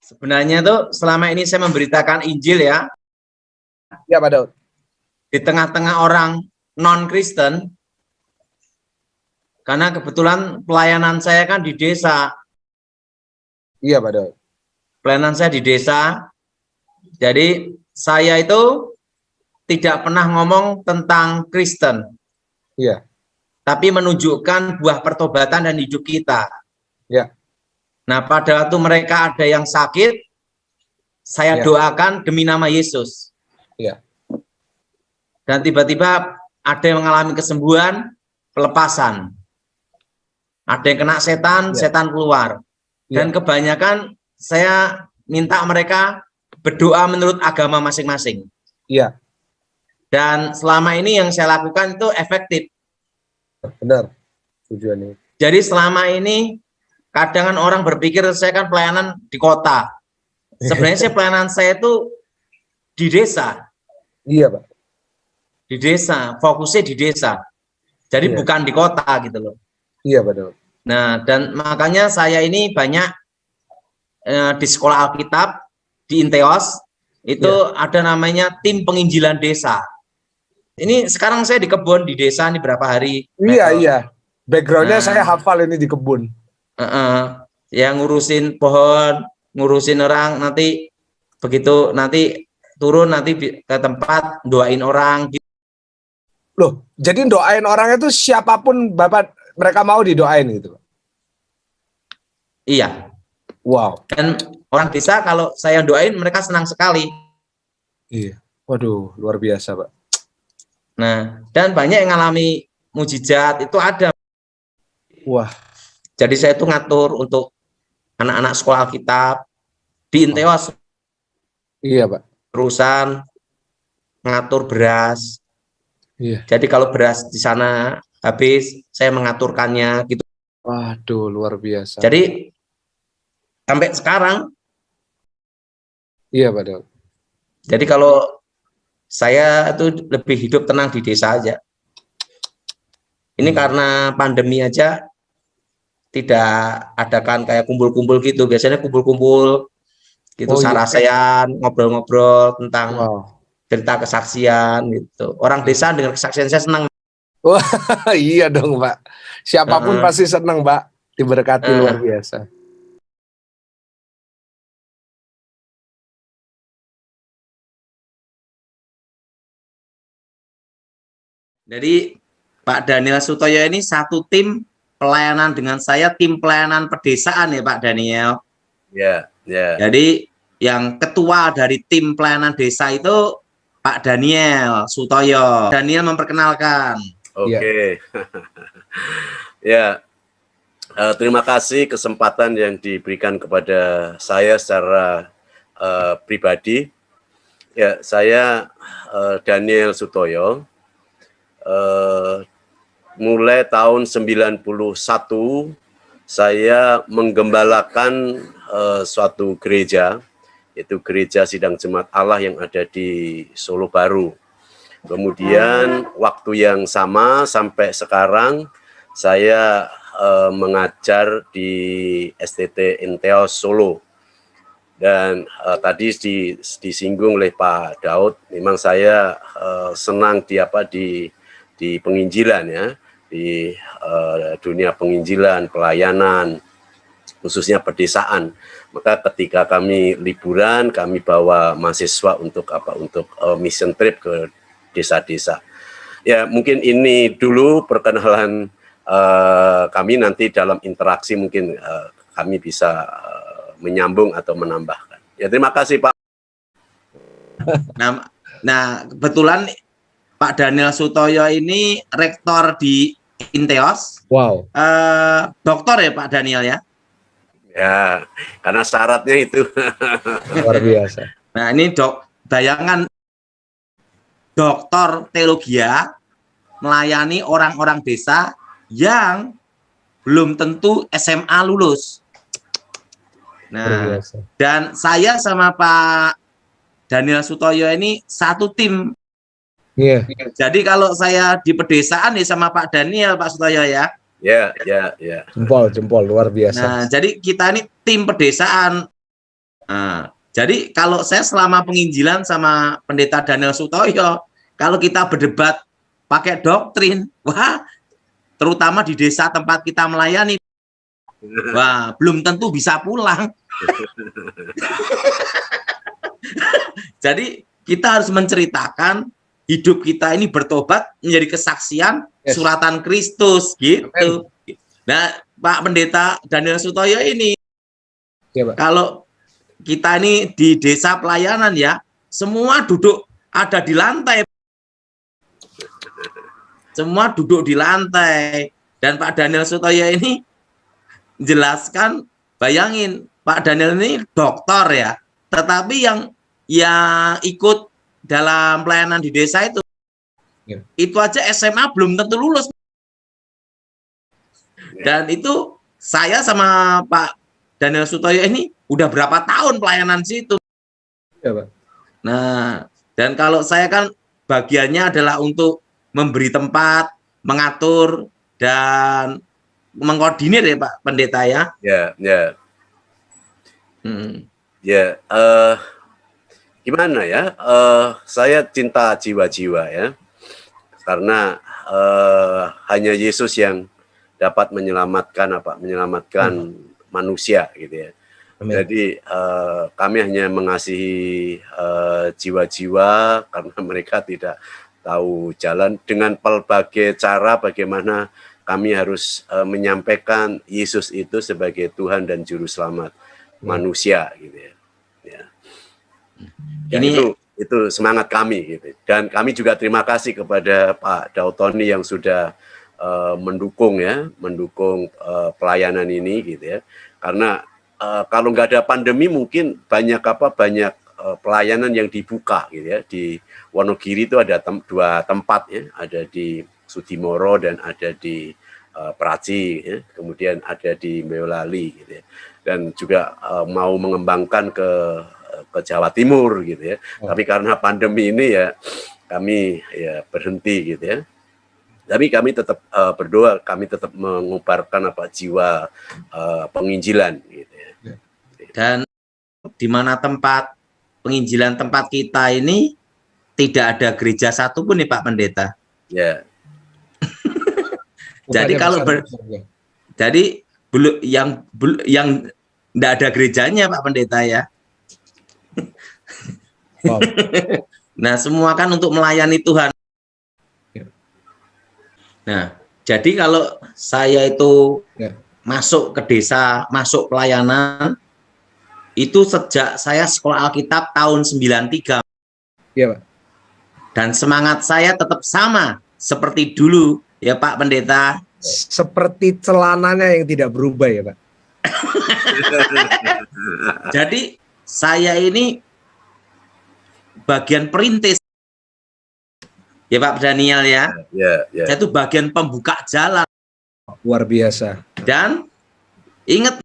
Sebenarnya tuh selama ini saya memberitakan Injil ya, Ya, Pak Daud. di tengah-tengah orang non-Kristen, karena kebetulan pelayanan saya kan di desa. Iya, Pak Daud. Pelayanan saya di desa, jadi saya itu tidak pernah ngomong tentang Kristen, Iya, tapi menunjukkan buah pertobatan dan hidup kita. ya, Nah, pada waktu mereka ada yang sakit, saya ya, doakan demi nama Yesus. ya, Dan tiba-tiba ada yang mengalami kesembuhan, pelepasan. Ada yang kena setan, ya, setan keluar. Dan ya, kebanyakan saya minta mereka berdoa menurut agama masing-masing. ya, Dan selama ini yang saya lakukan itu efektif. benar tujuannya. Jadi selama ini kadang orang berpikir saya kan pelayanan di kota. Sebenarnya saya pelayanan saya itu di desa. Iya, Pak. Di desa, fokusnya di desa. Jadi Iya, bukan di kota gitu loh. iya, Pak Daud. Nah, dan makanya saya ini banyak di sekolah Alkitab, di Inteos, itu ada namanya tim penginjilan desa. Ini sekarang saya di kebun, di desa nih berapa hari. Iya, iya. Backgroundnya saya Nah, hafal ini di kebun. yang ngurusin pohon, ngurusin orang, nanti begitu nanti turun nanti ke tempat doain orang. Loh, jadi doain orang itu siapapun Bapak mereka mau didoain gitu. Iya. Wow. Dan orang desa kalau saya doain mereka senang sekali. Iya. Waduh, luar biasa, Pak. Nah, dan banyak yang ngalami mujizat itu ada. Wah. Jadi saya itu ngatur untuk anak-anak sekolah Alkitab di Inteos. Iya, Pak. Perusahaan ngatur beras. Iya. Jadi kalau beras di sana habis, saya mengaturkannya gitu. Waduh, luar biasa. Jadi sampai sekarang. Iya, Pak Daud. Jadi kalau saya itu lebih hidup tenang di desa aja. Ini karena pandemi aja tidak adakan kayak kumpul-kumpul gitu. Biasanya kumpul-kumpul gitu, sarasean, ngobrol-ngobrol tentang cerita kesaksian gitu. Orang desa dengan kesaksian saya senang. Wah, iya dong, Pak. Siapapun pasti senang, Pak. Diberkati luar biasa. Jadi Pak Daniel Sutoyo ini satu tim pelayanan dengan saya, tim pelayanan pedesaan ya Pak Daniel. Ya, ya. Jadi yang ketua dari tim pelayanan desa itu Pak Daniel Sutoyo. Daniel memperkenalkan. Oke. Ya, terima kasih kesempatan yang diberikan kepada saya secara pribadi. Ya, saya Daniel Sutoyo. Mulai tahun 91 saya menggembalakan suatu gereja, yaitu Gereja Sidang Jemaat Allah yang ada di Solo Baru. Kemudian waktu yang sama sampai sekarang saya mengajar di STT Inteos Solo. Dan tadi disinggung oleh Pak Daud, memang saya senang di penginjilan ya, di dunia penginjilan, pelayanan, khususnya pedesaan. Maka ketika kami liburan, kami bawa mahasiswa untuk mission trip ke desa-desa. Ya, mungkin ini dulu perkenalan kami, nanti dalam interaksi mungkin kami bisa menyambung atau menambahkan. Ya, terima kasih Pak. Nah, kebetulan Pak Daniel Sutoyo ini rektor di Inteos. Wow. Doktor ya Pak Daniel ya? Ya, karena syaratnya itu. Luar biasa. Nah, ini bayangan doktor teologi melayani orang-orang desa yang belum tentu SMA lulus. Nah, dan saya sama Pak Daniel Sutoyo ini satu tim. Iya. Jadi kalau saya di pedesaan nih sama Pak Daniel, Pak Sutoyo ya. Ya. Jempol luar biasa. Nah, jadi kita ini tim pedesaan. Nah, jadi kalau saya selama penginjilan sama Pendeta Daniel Sutoyo, kalau kita berdebat pakai doktrin, wah, terutama di desa tempat kita melayani, wah, belum tentu bisa pulang. Jadi kita harus menceritakan hidup kita ini bertobat menjadi kesaksian suratan Kristus gitu. Nah, Pak Pendeta Daniel Sutoyo ini, kalau kita ini di desa pelayanan ya, semua duduk ada di lantai. Semua duduk di lantai. Dan Pak Daniel Sutoyo ini jelaskan, bayangin, Pak Daniel ini dokter ya, tetapi yang ikut dalam pelayanan di desa itu aja SMA belum tentu lulus. Dan itu saya sama Pak Daniel Sutoyo ini udah berapa tahun pelayanan situ. Ya, Pak. Nah, dan kalau saya kan bagiannya adalah untuk memberi tempat, mengatur, dan mengkoordinir ya Pak Pendeta ya. Ya, ya. Ya, gimana ya? Saya cinta jiwa-jiwa ya, karena hanya Yesus yang dapat menyelamatkan manusia gitu ya. Amin. Jadi kami hanya mengasihi jiwa-jiwa karena mereka tidak tahu jalan, dengan berbagai cara bagaimana kami harus menyampaikan Yesus itu sebagai Tuhan dan Juru Selamat manusia gitu ya. Ini itu semangat kami gitu. Dan kami juga terima kasih kepada Pak Dautoni yang sudah mendukung pelayanan ini gitu ya. Karena kalau nggak ada pandemi mungkin banyak pelayanan yang dibuka gitu ya. Di Wonogiri itu ada dua tempat ya, ada di Sudimoro dan ada di Praci ya. Kemudian ada di Boyolali gitu ya. Dan juga mau mengembangkan ke Jawa Timur gitu ya. Tapi karena pandemi ini ya kami ya berhenti gitu ya. Tapi kami tetap berdoa, kami tetap mengubarkan jiwa penginjilan gitu ya. Dan di mana tempat penginjilan tempat kita ini tidak ada gereja satupun nih Pak Pendeta. Ya. Jadi kalau jadi yang tidak ada gerejanya Pak Pendeta ya. Wow. Nah, semua kan untuk melayani Tuhan. Nah, jadi kalau saya itu masuk ke desa, masuk pelayanan, itu sejak saya sekolah Alkitab tahun 93. Iya, Pak. Dan semangat saya tetap sama seperti dulu, ya Pak Pendeta. Seperti celananya yang tidak berubah ya, Pak. Jadi saya ini bagian perintis. Ya Pak Daniel ya. Saya itu bagian pembuka jalan. Luar biasa. Dan ingat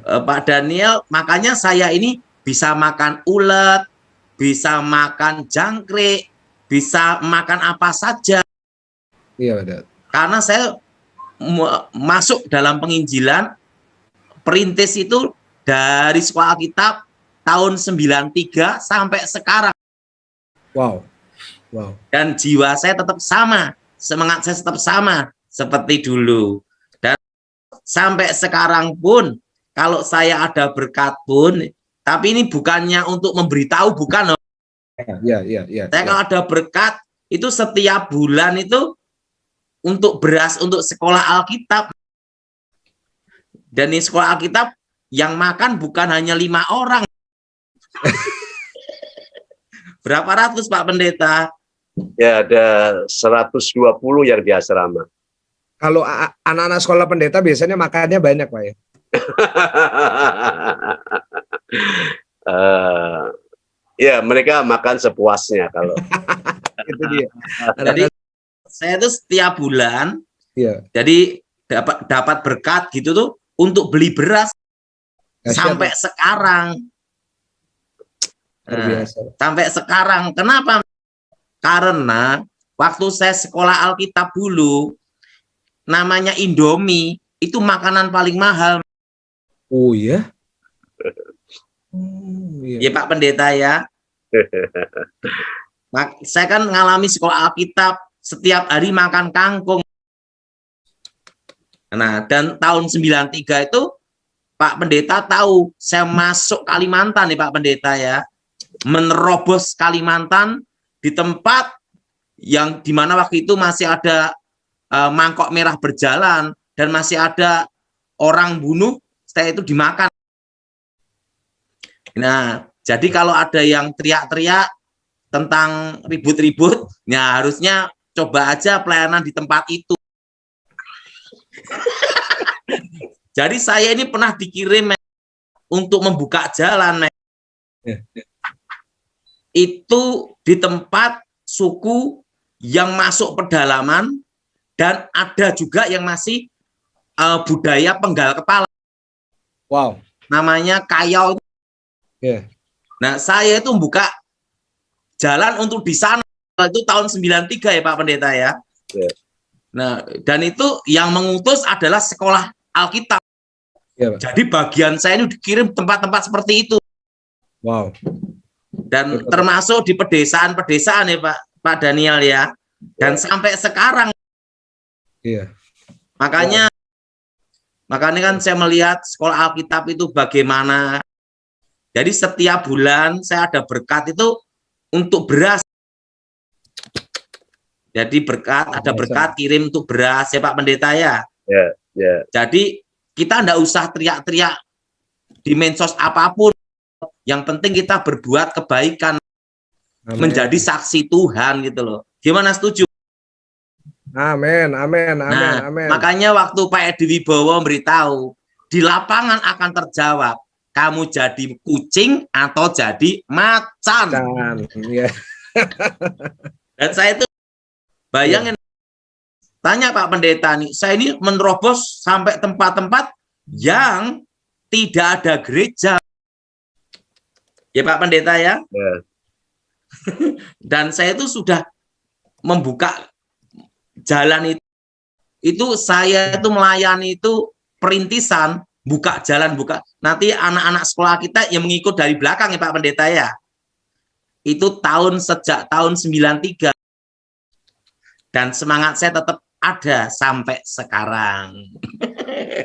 Pak Daniel, makanya saya ini bisa makan ulet, bisa makan jangkrik, bisa makan apa saja. Iya, betul. Karena saya masuk dalam penginjilan perintis itu dari sekolah Alkitab tahun 93 sampai sekarang. Wow. Wow. Dan jiwa saya tetap sama, semangat saya tetap sama seperti dulu. Dan sampai sekarang pun kalau saya ada berkat pun, tapi ini bukannya untuk memberitahu, bukan. Ya. Saya kalau ada berkat itu setiap bulan itu untuk beras untuk sekolah Alkitab. Dan di sekolah Alkitab yang makan bukan hanya 5 orang. Berapa ratus Pak Pendeta? Ya, ada 120 yang di asrama. Kalau anak-anak sekolah pendeta biasanya makannya banyak, Pak ya? Ya, mereka makan sepuasnya kalau. Itu dia. Jadi saya itu setiap bulan, jadi dapat berkat gitu tuh untuk beli beras sampai sekarang. Sampai sekarang. Kenapa? Karena waktu saya sekolah Alkitab dulu, namanya Indomie, itu makanan paling mahal. Oh ya? Iya. Ya Pak Pendeta ya. Saya kan ngalami sekolah Alkitab, setiap hari makan kangkung. Nah, dan tahun 93 itu Pak Pendeta tahu saya masuk Kalimantan nih Pak Pendeta ya. Menerobos Kalimantan di tempat yang dimana waktu itu masih ada mangkok merah berjalan dan masih ada orang bunuh, saya itu dimakan. Nah, jadi kalau ada yang teriak-teriak tentang ribut-ribut, ya harusnya coba aja pelayanan di tempat itu. Jadi saya ini pernah dikirim untuk membuka jalan. Itu di tempat suku yang masuk pedalaman dan ada juga yang masih budaya penggal kepala. Wow. Namanya Kayau. Yeah. Nah, saya itu buka jalan untuk di sana. Itu tahun 93 ya Pak Pendeta ya. Yeah. Nah, dan itu yang mengutus adalah sekolah Alkitab. Yeah, Pak. Jadi bagian saya ini dikirim tempat-tempat seperti itu. Wow. Dan termasuk di pedesaan-pedesaan ya Pak Daniel ya. Dan sampai sekarang. Iya. Makanya kan saya melihat sekolah Alkitab itu bagaimana. Jadi setiap bulan saya ada berkat itu untuk beras. Jadi ada berkat kirim untuk beras ya Pak Pendeta ya. Jadi kita enggak usah teriak-teriak di medsos apapun. Yang penting kita berbuat kebaikan. Amen. Menjadi saksi Tuhan gitu loh. Gimana, setuju? Amin, amin, amin, Nah, amin. makanya waktu Pak Edi Wibowo memberitahu, di lapangan akan terjawab, kamu jadi kucing atau jadi macan. Yeah. Dan saya itu bayangin, tanya Pak Pendeta nih, saya ini menerobos sampai tempat-tempat yang tidak ada gereja. Ya Pak Pendeta ya. Yeah. Dan saya itu sudah membuka jalan itu saya itu melayani itu perintisan, buka jalan, nanti anak-anak sekolah kita yang mengikut dari belakang ya Pak Pendeta ya. Itu sejak tahun 93 dan semangat saya tetap ada sampai sekarang.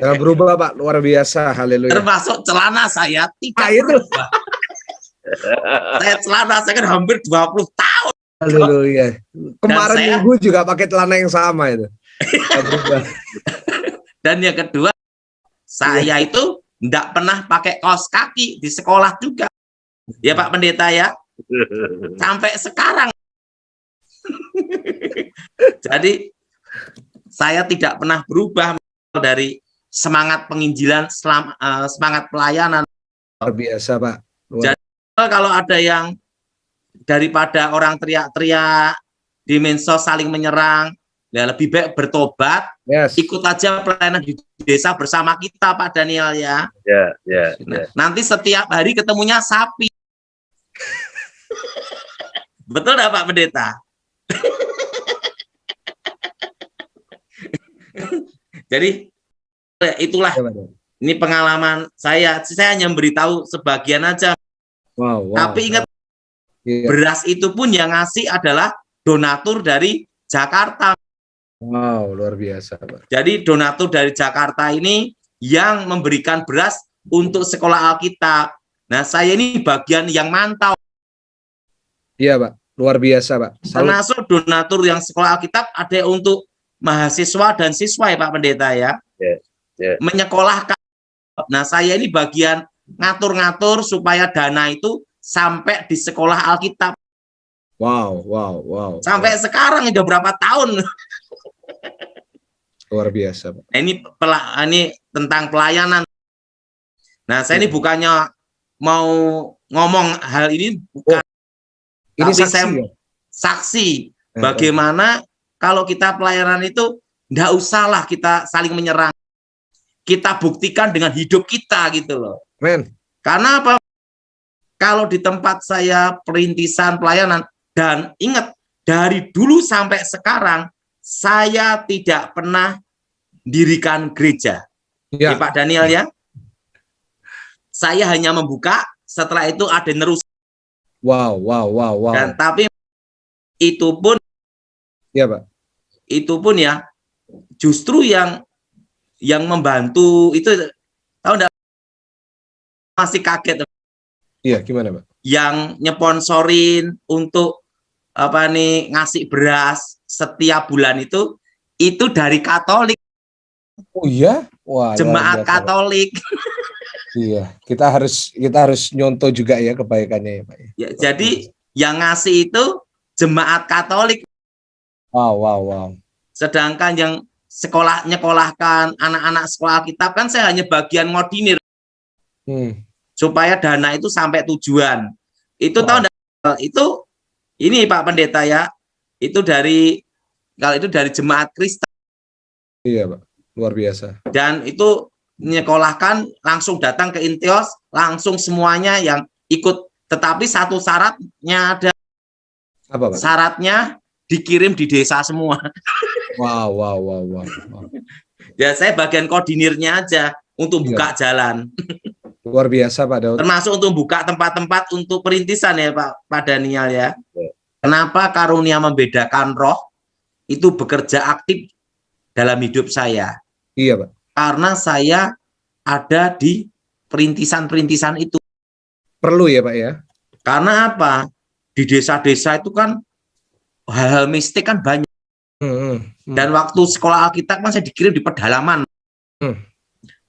Jangan berubah Pak, luar biasa, haleluya. Termasuk celana saya tidak itu. berubah. Saya kan hampir 20 tahun. Haleluya. Kemarin minggu juga pakai celana yang sama itu. Dan yang kedua, saya itu enggak pernah pakai kaos kaki di sekolah juga. Ya Pak Pendeta ya. Sampai sekarang. Jadi saya tidak pernah berubah dari semangat penginjilan, semangat pelayanan. Luar biasa Pak. Jadi kalau ada yang daripada orang teriak-teriak di medsos saling menyerang, ya lebih baik bertobat. Yes. Ikut aja pelayanan di desa bersama kita Pak Daniel ya. Nah, nanti setiap hari ketemunya sapi. Betul enggak Pak Pendeta? Jadi itulah ini pengalaman saya hanya memberitahu sebagian aja. Wow, tapi ingat, beras itu pun yang ngasih adalah donatur dari Jakarta. Wow, luar biasa Pak. Jadi donatur dari Jakarta ini yang memberikan beras untuk sekolah Alkitab. Nah, saya ini bagian yang mantau. Iya Pak, luar biasa Pak. Termasuk donatur yang sekolah Alkitab ada untuk mahasiswa dan siswa ya Pak Pendeta ya. Menyekolahkan. Nah, saya ini bagian ngatur-ngatur supaya dana itu sampai di sekolah Alkitab. Wow. Sampai sekarang udah berapa tahun. Luar biasa Pak. Ini tentang pelayanan. Nah, saya ini bukannya mau ngomong hal ini, bukan. Ini tapi saksi, saya saksi bagaimana kalau kita pelayanan itu nggak usahlah kita saling menyerang. Kita buktikan dengan hidup kita gitu loh. Men. Karena apa? Kalau di tempat saya perintisan pelayanan, dan ingat dari dulu sampai sekarang saya tidak pernah dirikan gereja. Ya Pak Daniel ya. Saya hanya membuka setelah itu ada nerus. Wow, wow, wow, wow. Dan tapi itu pun Iya, Pak. itu pun ya justru yang membantu itu, tahu enggak, masih kaget Iya, gimana, Pak? yang nyeponsorin untuk apa nih ngasih beras setiap bulan itu dari Katolik, Oh iya? Wah, luar jemaat biasa, Pak. Katolik. Iya, kita harus nyontoh juga ya kebaikannya ya, Pak. Ya, jadi yang ngasih itu jemaat Katolik, Wow, wow, wow. sedangkan yang nyekolahkan anak-anak sekolah Alkitab kan saya hanya bagian ngordinir supaya dana itu sampai tujuan. Itu Wow. tahu enggak, itu ini Pak Pendeta ya, itu kalau itu dari jemaat Kristen, Iya, Pak. Luar biasa. dan itu nyekolahkan langsung datang ke Intios, langsung semuanya yang ikut, tetapi satu syaratnya ada, Apa, Pak? syaratnya dikirim di desa semua. Wow, wow, wow, wow, wow. Ya saya bagian koordinirnya aja untuk Iya, buka jalan, luar biasa, Pak Daud. termasuk untuk buka tempat-tempat untuk perintisan ya Pak Daniel ya. Ya. Kenapa karunia membedakan roh itu bekerja aktif dalam hidup saya? Iya, Pak. Karena saya ada di perintisan-perintisan itu. Perlu ya, Pak ya. Karena apa? Di desa-desa itu kan hal-hal mistik kan banyak. Dan waktu sekolah Alkitab kan saya dikirim di pedalaman.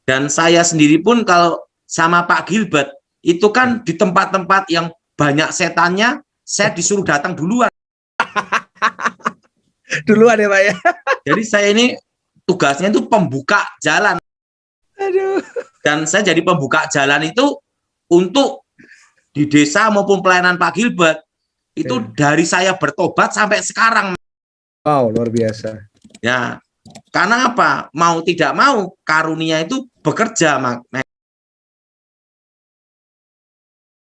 Dan saya sendiri pun kalau sama Pak Gilbert itu kan di tempat-tempat yang banyak setannya, saya disuruh datang duluan. Duluan ya, Pak ya. Jadi saya ini tugasnya itu pembuka jalan. Aduh. Dan saya jadi pembuka jalan itu untuk di desa maupun pelayanan Pak Gilbert. Itu dari saya bertobat sampai sekarang. Wow, luar biasa. Ya, karena apa? Mau tidak mau karunia itu bekerja, Mak.